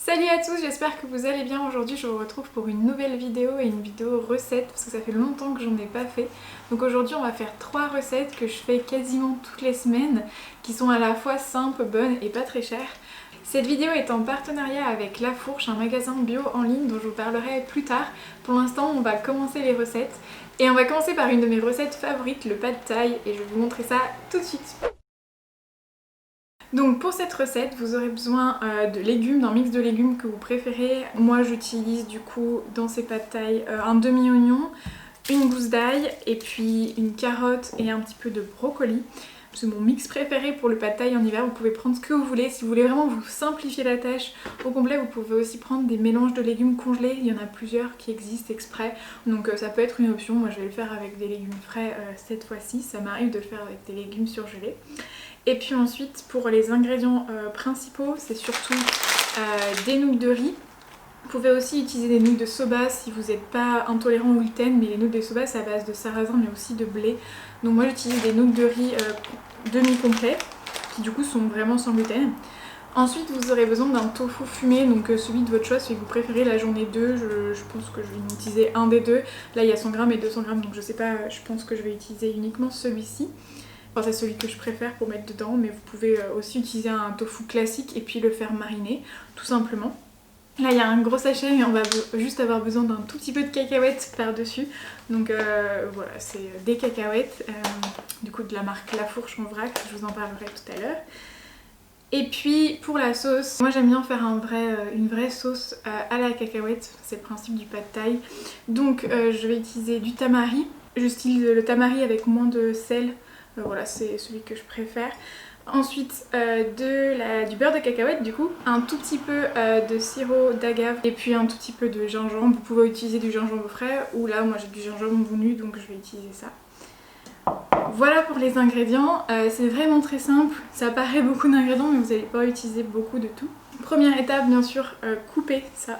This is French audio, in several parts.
Salut à tous, j'espère que vous allez bien. Aujourd'hui je vous retrouve pour une nouvelle vidéo et une vidéo recette parce que ça fait longtemps que j'en ai pas fait. Donc aujourd'hui on va faire 3 recettes que je fais quasiment toutes les semaines qui sont à la fois simples, bonnes et pas très chères. Cette vidéo est en partenariat avec La Fourche, un magasin bio en ligne dont je vous parlerai plus tard. Pour l'instant on va commencer les recettes et on va commencer par une de mes recettes favorites, le pad thai, et je vais vous montrer ça tout de suite. Donc pour cette recette, vous aurez besoin de légumes, d'un mix de légumes que vous préférez. Moi j'utilise du coup dans ces pad thai un demi-oignon, une gousse d'ail et puis une carotte et un petit peu de brocoli. C'est mon mix préféré pour le pad thai en hiver. Vous pouvez prendre ce que vous voulez. Si vous voulez vraiment vous simplifier la tâche au complet, vous pouvez aussi prendre des mélanges de légumes congelés. Il y en a plusieurs qui existent exprès, donc ça peut être une option. Moi je vais le faire avec des légumes frais cette fois-ci. Ça m'arrive de le faire avec des légumes surgelés. Et puis ensuite pour les ingrédients principaux, c'est surtout des nouilles de riz. Vous pouvez aussi utiliser des nouilles de soba si vous n'êtes pas intolérant au gluten, mais les nouilles de soba c'est à base de sarrasin mais aussi de blé. Donc moi j'utilise des nouilles de riz demi-complets qui du coup sont vraiment sans gluten. Ensuite vous aurez besoin d'un tofu fumé, donc celui de votre choix, celui que vous préférez. Là j'en ai deux, je pense que je vais utiliser un des deux. Là il y a 100 g et 200 g, donc je sais pas, je pense que je vais utiliser uniquement celui-ci. Enfin, c'est celui que je préfère pour mettre dedans, mais vous pouvez aussi utiliser un tofu classique et puis le faire mariner, tout simplement. Là il y a un gros sachet, mais on va juste avoir besoin d'un tout petit peu de cacahuètes par-dessus. Donc voilà, c'est des cacahuètes, du coup de la marque La Fourche en vrac, je vous en parlerai tout à l'heure. Et puis pour la sauce, moi j'aime bien faire une vraie sauce à la cacahuète, c'est le principe du pad thai. Donc je vais utiliser du tamari, j'utilise le tamari avec moins de sel. Voilà, c'est celui que je préfère. Ensuite, du beurre de cacahuète du coup, un tout petit peu de sirop d'agave et puis un tout petit peu de gingembre. Vous pouvez utiliser du gingembre frais ou là moi j'ai du gingembre nu donc je vais utiliser ça. Voilà pour les ingrédients, c'est vraiment très simple, ça paraît beaucoup d'ingrédients mais vous n'allez pas utiliser beaucoup de tout. Première étape bien sûr, couper ça.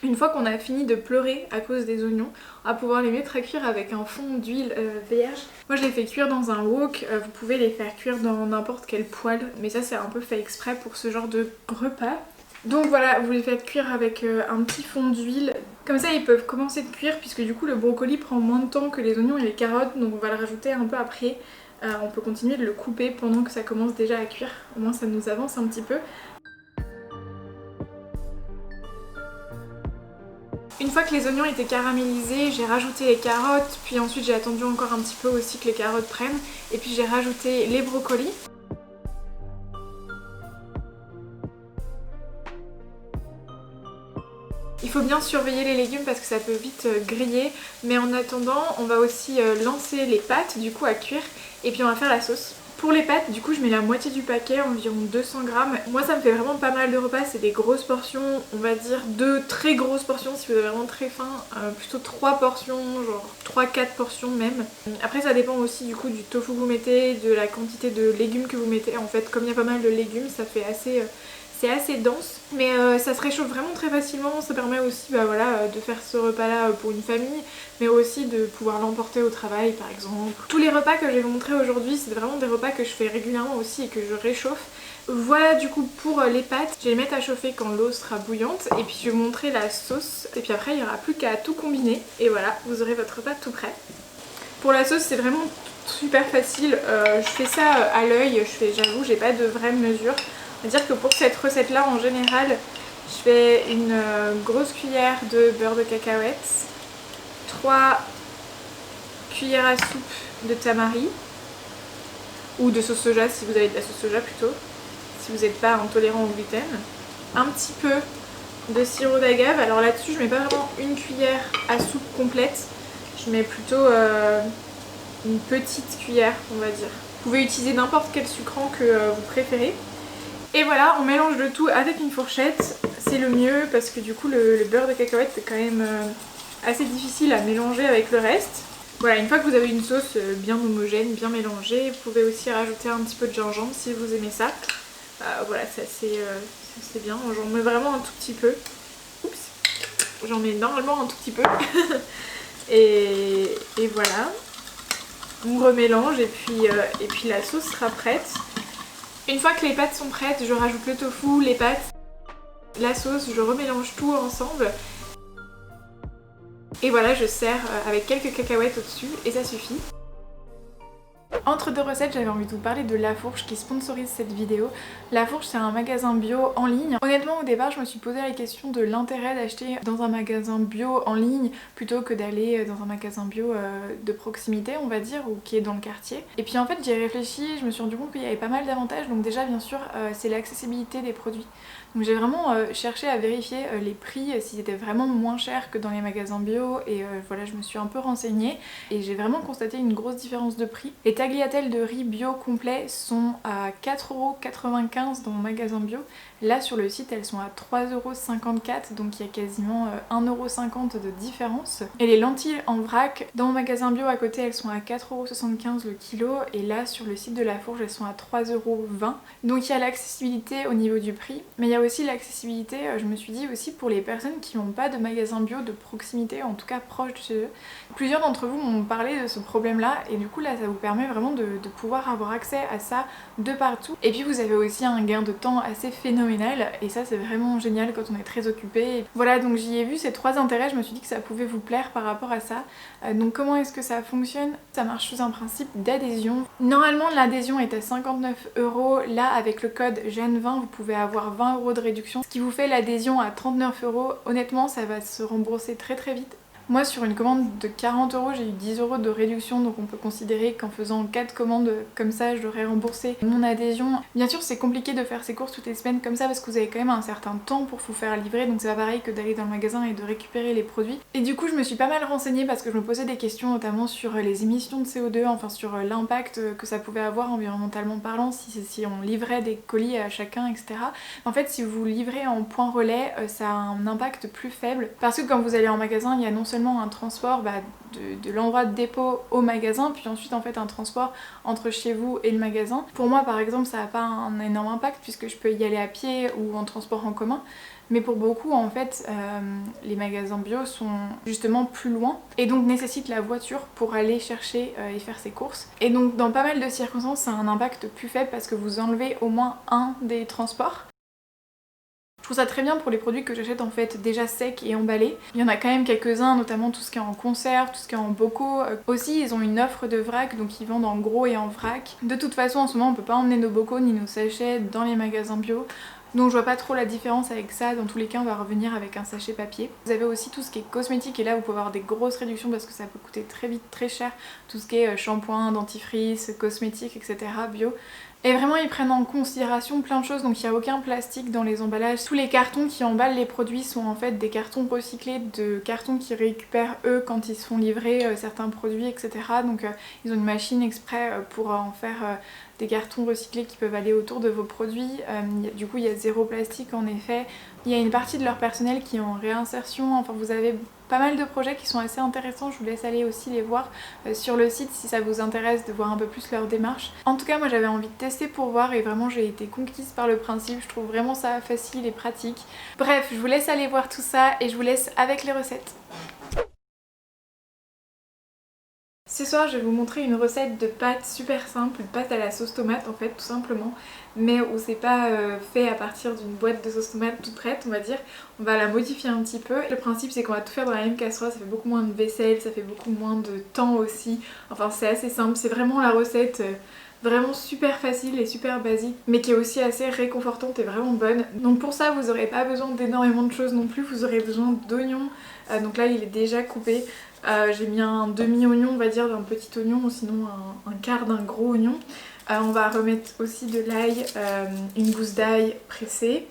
Une fois qu'on a fini de pleurer à cause des oignons, on va pouvoir les mettre à cuire avec un fond d'huile vierge. Moi je les fais cuire dans un wok, vous pouvez les faire cuire dans n'importe quel poêle, mais ça c'est un peu fait exprès pour ce genre de repas. Donc voilà, vous les faites cuire avec un petit fond d'huile. Comme ça ils peuvent commencer de cuire puisque du coup le brocoli prend moins de temps que les oignons et les carottes, donc on va le rajouter un peu après. On peut continuer de le couper pendant que ça commence déjà à cuire, au moins ça nous avance un petit peu. Une fois que les oignons étaient caramélisés, j'ai rajouté les carottes, puis ensuite j'ai attendu encore un petit peu aussi que les carottes prennent, et puis j'ai rajouté les brocolis. Il faut bien surveiller les légumes parce que ça peut vite griller, mais en attendant on va aussi lancer les pâtes du coup à cuire, et puis on va faire la sauce. Pour les pâtes, du coup je mets la moitié du paquet, environ 200 g. Moi ça me fait vraiment pas mal de repas, c'est des grosses portions, on va dire 2 très grosses portions si vous avez vraiment très faim, plutôt 3 portions, genre 3-4 portions même. Après ça dépend aussi du coup du tofu que vous mettez, de la quantité de légumes que vous mettez. En fait comme il y a pas mal de légumes, ça fait assez... c'est assez dense, mais ça se réchauffe vraiment très facilement. Ça permet aussi de faire ce repas là pour une famille, mais aussi de pouvoir l'emporter au travail par exemple. Tous les repas que je vais vous montrer aujourd'hui, c'est vraiment des repas que je fais régulièrement aussi et que je réchauffe. Voilà du coup pour les pâtes, je vais les mettre à chauffer quand l'eau sera bouillante et puis je vais vous montrer la sauce et puis après il n'y aura plus qu'à tout combiner et voilà, vous aurez votre repas tout prêt. Pour la sauce c'est vraiment super facile, je fais ça à l'œil, j'avoue j'ai pas de vraie mesure. C'est-à-dire que pour cette recette là en général je fais une grosse cuillère de beurre de cacahuètes, 3 cuillères à soupe de tamari ou de sauce soja si vous avez de la sauce soja plutôt, si vous n'êtes pas intolérant au gluten, un petit peu de sirop d'agave. Alors là-dessus je mets pas vraiment une cuillère à soupe complète, je mets plutôt une petite cuillère on va dire. Vous pouvez utiliser n'importe quel sucrant que vous préférez. Et voilà, on mélange le tout avec une fourchette, c'est le mieux parce que du coup le beurre de cacahuète c'est quand même assez difficile à mélanger avec le reste. Voilà, une fois que vous avez une sauce bien homogène, bien mélangée, vous pouvez aussi rajouter un petit peu de gingembre si vous aimez ça. Voilà, c'est bien, j'en mets vraiment un tout petit peu. Oups, j'en mets normalement un tout petit peu. et voilà, on remélange et puis la sauce sera prête. Une fois que les pâtes sont prêtes, je rajoute le tofu, les pâtes, la sauce, je remélange tout ensemble. Et voilà, je sers avec quelques cacahuètes au-dessus et ça suffit. Entre deux recettes, j'avais envie de vous parler de La Fourche qui sponsorise cette vidéo. La Fourche, c'est un magasin bio en ligne. Honnêtement, au départ, je me suis posé la question de l'intérêt d'acheter dans un magasin bio en ligne plutôt que d'aller dans un magasin bio de proximité, on va dire, ou qui est dans le quartier. Et puis en fait, j'y ai réfléchi, je me suis rendu compte qu'il y avait pas mal d'avantages. Donc déjà, bien sûr, c'est l'accessibilité des produits. Donc j'ai vraiment cherché à vérifier les prix, s'ils étaient vraiment moins chers que dans les magasins bio, et voilà, je me suis un peu renseignée et j'ai vraiment constaté une grosse différence de prix. Les tagliatelles de riz bio complet sont à 4,95€ dans mon magasin bio. Là sur le site elles sont à 3,54€, donc il y a quasiment 1,50€ de différence. Et les lentilles en vrac, dans mon magasin bio à côté elles sont à 4,75€ le kilo, et là sur le site de La Fourche elles sont à 3,20€. Donc il y a l'accessibilité au niveau du prix, mais il y a aussi l'accessibilité, je me suis dit aussi pour les personnes qui n'ont pas de magasin bio de proximité, en tout cas proche de chez eux. Plusieurs d'entre vous m'ont parlé de ce problème là, et du coup là ça vous permet vraiment de pouvoir avoir accès à ça de partout. Et puis vous avez aussi un gain de temps assez phénoménal, et ça c'est vraiment génial quand on est très occupé. Voilà, donc j'y ai vu ces trois intérêts, je me suis dit que ça pouvait vous plaire par rapport à ça. Donc comment est-ce que ça fonctionne? Ça marche sous un principe d'adhésion. Normalement l'adhésion est à 59€, là avec le code Jeanne20 vous pouvez avoir 20€ de réduction, ce qui vous fait l'adhésion à 39€. Honnêtement ça va se rembourser très très vite. Moi sur une commande de 40€, j'ai eu 10€ de réduction, donc on peut considérer qu'en faisant 4 commandes comme ça, j'aurais remboursé mon adhésion. Bien sûr c'est compliqué de faire ses courses toutes les semaines comme ça parce que vous avez quand même un certain temps pour vous faire livrer, donc c'est pas pareil que d'aller dans le magasin et de récupérer les produits. Et du coup je me suis pas mal renseignée parce que je me posais des questions notamment sur les émissions de CO2, enfin sur l'impact que ça pouvait avoir environnementalement parlant si on livrait des colis à chacun, etc. En fait si vous livrez en point relais, ça a un impact plus faible parce que quand vous allez en magasin, il y a non seulement un transport de l'endroit de dépôt au magasin, puis ensuite en fait un transport entre chez vous et le magasin. Pour moi par exemple ça n'a pas un énorme impact puisque je peux y aller à pied ou en transport en commun, mais pour beaucoup en fait les magasins bio sont justement plus loin et donc nécessitent la voiture pour aller chercher et faire ses courses. Et donc dans pas mal de circonstances ça a un impact plus faible parce que vous enlevez au moins un des transports. Je trouve ça très bien pour les produits que j'achète en fait déjà secs et emballés. Il y en a quand même quelques-uns, notamment tout ce qui est en conserve, tout ce qui est en bocaux. Aussi ils ont une offre de vrac, donc ils vendent en gros et en vrac. De toute façon en ce moment on peut pas emmener nos bocaux ni nos sachets dans les magasins bio. Donc je vois pas trop la différence avec ça, dans tous les cas on va revenir avec un sachet papier. Vous avez aussi tout ce qui est cosmétique et là vous pouvez avoir des grosses réductions parce que ça peut coûter très vite très cher. Tout ce qui est shampoing, dentifrice, cosmétique, etc. bio. Et vraiment ils prennent en considération plein de choses, donc il n'y a aucun plastique dans les emballages. Tous les cartons qui emballent les produits sont en fait des cartons recyclés, de cartons qui récupèrent eux quand ils se font livrer certains produits, etc. Donc ils ont une machine exprès pour en faire des cartons recyclés qui peuvent aller autour de vos produits. Du coup il y a zéro plastique en effet. Il y a une partie de leur personnel qui est en réinsertion, enfin vous avez pas mal de projets qui sont assez intéressants, je vous laisse aller aussi les voir sur le site si ça vous intéresse de voir un peu plus leur démarche. En tout cas moi j'avais envie de tester pour voir et vraiment j'ai été conquise par le principe, je trouve vraiment ça facile et pratique. Bref, je vous laisse aller voir tout ça et je vous laisse avec les recettes. Ce soir je vais vous montrer une recette de pâtes super simple, une pâte à la sauce tomate en fait tout simplement, mais où c'est pas fait à partir d'une boîte de sauce tomate toute prête on va dire, on va la modifier un petit peu. Le principe c'est qu'on va tout faire dans la même casserole, ça fait beaucoup moins de vaisselle, ça fait beaucoup moins de temps aussi, enfin c'est assez simple, c'est vraiment la recette vraiment super facile et super basique mais qui est aussi assez réconfortante et vraiment bonne. Donc pour ça vous n'aurez pas besoin d'énormément de choses non plus, vous aurez besoin d'oignons, donc là il est déjà coupé. J'ai mis un demi-oignon on va dire d'un petit oignon ou sinon un quart d'un gros oignon. On va remettre aussi de l'ail, une gousse d'ail pressée.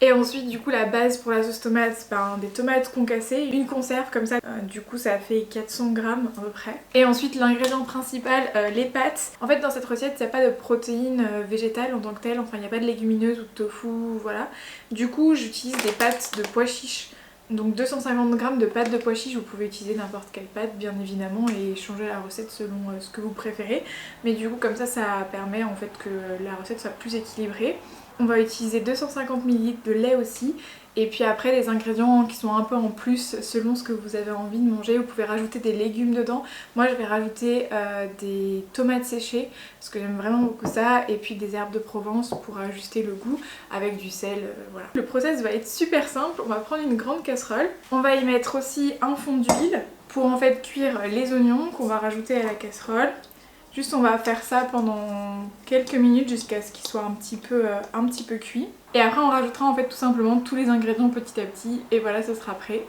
Et ensuite du coup la base pour la sauce tomate c'est des tomates concassées, une conserve comme ça, du coup ça fait 400 grammes à peu près. Et ensuite l'ingrédient principal, les pâtes. En fait dans cette recette il n'y a pas de protéines végétales en tant que telles, enfin il n'y a pas de légumineuses ou de tofu, voilà. Du coup j'utilise des pâtes de pois chiches. Donc 250 g de pâte de pois chiches, vous pouvez utiliser n'importe quelle pâte bien évidemment et changer la recette selon ce que vous préférez. Mais du coup comme ça permet en fait que la recette soit plus équilibrée. On va utiliser 250 ml de lait aussi Et puis après les ingrédients qui sont un peu en plus selon ce que vous avez envie de manger, vous pouvez rajouter des légumes dedans. Moi je vais rajouter des tomates séchées parce que j'aime vraiment beaucoup ça, et puis des herbes de Provence pour ajuster le goût avec du sel, voilà. Le process va être super simple, on va prendre une grande casserole, on va y mettre aussi un fond d'huile pour en fait cuire les oignons qu'on va rajouter à la casserole. Juste on va faire ça pendant quelques minutes jusqu'à ce qu'ils soient un petit peu cuits. Et après on rajoutera en fait tout simplement tous les ingrédients petit à petit et voilà, ce sera prêt.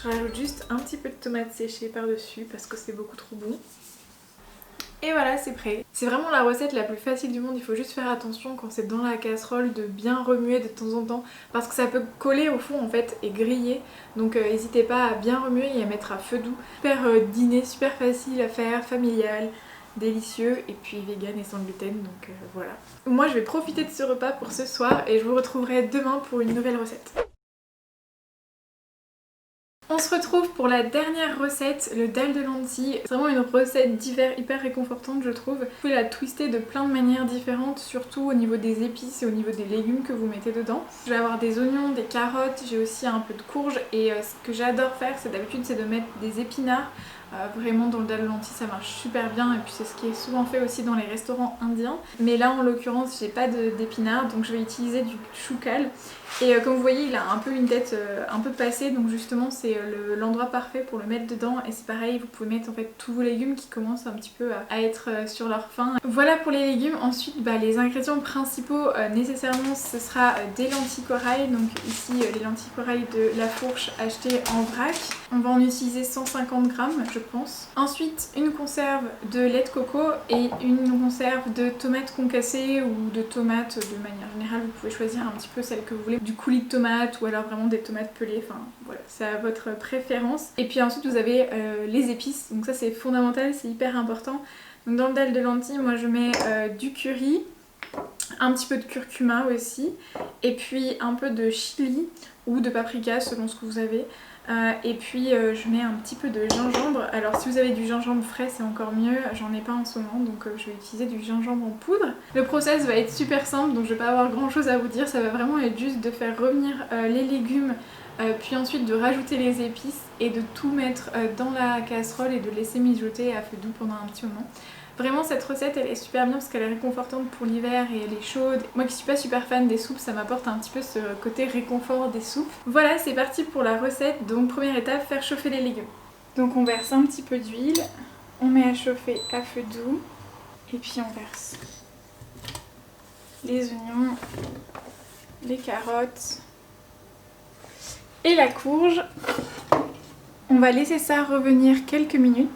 Je rajoute juste un petit peu de tomates séchées par-dessus parce que c'est beaucoup trop bon. Et voilà, c'est prêt. C'est vraiment la recette la plus facile du monde, il faut juste faire attention quand c'est dans la casserole de bien remuer de temps en temps parce que ça peut coller au fond en fait et griller. Donc n'hésitez pas à bien remuer et à mettre à feu doux. Super dîner, super facile à faire, familial, délicieux et puis vegan et sans gluten, donc voilà. Moi je vais profiter de ce repas pour ce soir et je vous retrouverai demain pour une nouvelle recette. On se retrouve pour la dernière recette, le dalle de lentilles. C'est vraiment une recette d'hiver hyper réconfortante je trouve. Vous pouvez la twister de plein de manières différentes, surtout au niveau des épices et au niveau des légumes que vous mettez dedans. Je vais avoir des oignons, des carottes, j'ai aussi un peu de courge et ce que j'adore faire c'est d'habitude c'est de mettre des épinards. Vraiment dans le dalle de lentilles ça marche super bien et puis c'est ce qui est souvent fait aussi dans les restaurants indiens. Mais là en l'occurrence j'ai pas d'épinards donc je vais utiliser du choucal. Et comme vous voyez il a un peu une tête un peu passée donc justement c'est l'endroit parfait pour le mettre dedans. Et c'est pareil, vous pouvez mettre en fait tous vos légumes qui commencent un petit peu à être sur leur fin. Voilà pour les légumes. Ensuite les ingrédients principaux nécessairement ce sera des lentilles corail. Donc ici les lentilles corail de La Fourche achetées en vrac. On va en utiliser 150 grammes je pense. Ensuite une conserve de lait de coco et une conserve de tomates concassées ou de tomates de manière générale. Vous pouvez choisir un petit peu celle que vous voulez. Du coulis de tomates ou alors vraiment des tomates pelées. Enfin voilà, c'est à votre préférence. Et puis ensuite vous avez les épices. Donc ça c'est fondamental, c'est hyper important. Donc dans le dalle de lentilles, moi je mets du curry, un petit peu de curcuma aussi, et puis un peu de chili ou de paprika selon ce que vous avez. Et puis je mets un petit peu de gingembre. Alors si vous avez du gingembre frais c'est encore mieux, j'en ai pas en ce moment donc je vais utiliser du gingembre en poudre. Le process va être super simple donc je vais pas avoir grand chose à vous dire, ça va vraiment être juste de faire revenir les légumes, puis ensuite de rajouter les épices et de tout mettre dans la casserole et de laisser mijoter à feu doux pendant un petit moment. Vraiment cette recette elle est super bien parce qu'elle est réconfortante pour l'hiver et elle est chaude. Moi qui suis pas super fan des soupes, ça m'apporte un petit peu ce côté réconfort des soupes. Voilà, c'est parti pour la recette. Donc première étape, faire chauffer les légumes. Donc on verse un petit peu d'huile, on met à chauffer à feu doux et puis on verse les oignons, les carottes et la courge. On va laisser ça revenir quelques minutes.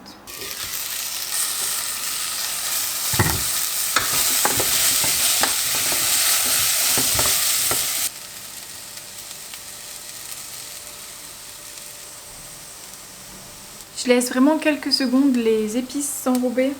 Je laisse vraiment quelques secondes les épices s'enrober.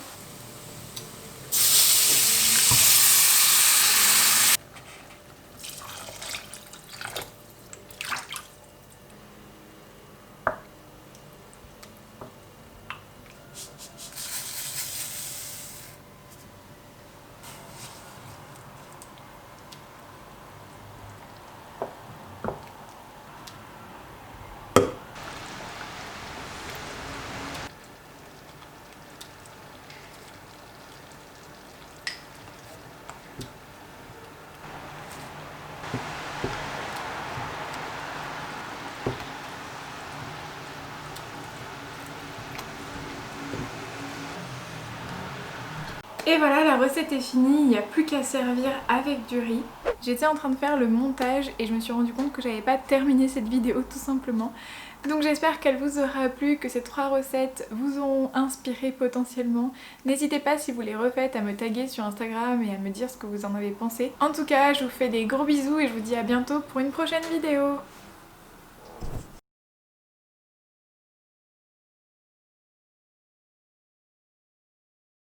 Et voilà, la recette est finie, il n'y a plus qu'à servir avec du riz. J'étais en train de faire le montage et je me suis rendu compte que j'avais pas terminé cette vidéo tout simplement. Donc j'espère qu'elle vous aura plu, que ces 3 recettes vous auront inspiré potentiellement. N'hésitez pas si vous les refaites à me taguer sur Instagram et à me dire ce que vous en avez pensé. En tout cas, je vous fais des gros bisous et je vous dis à bientôt pour une prochaine vidéo.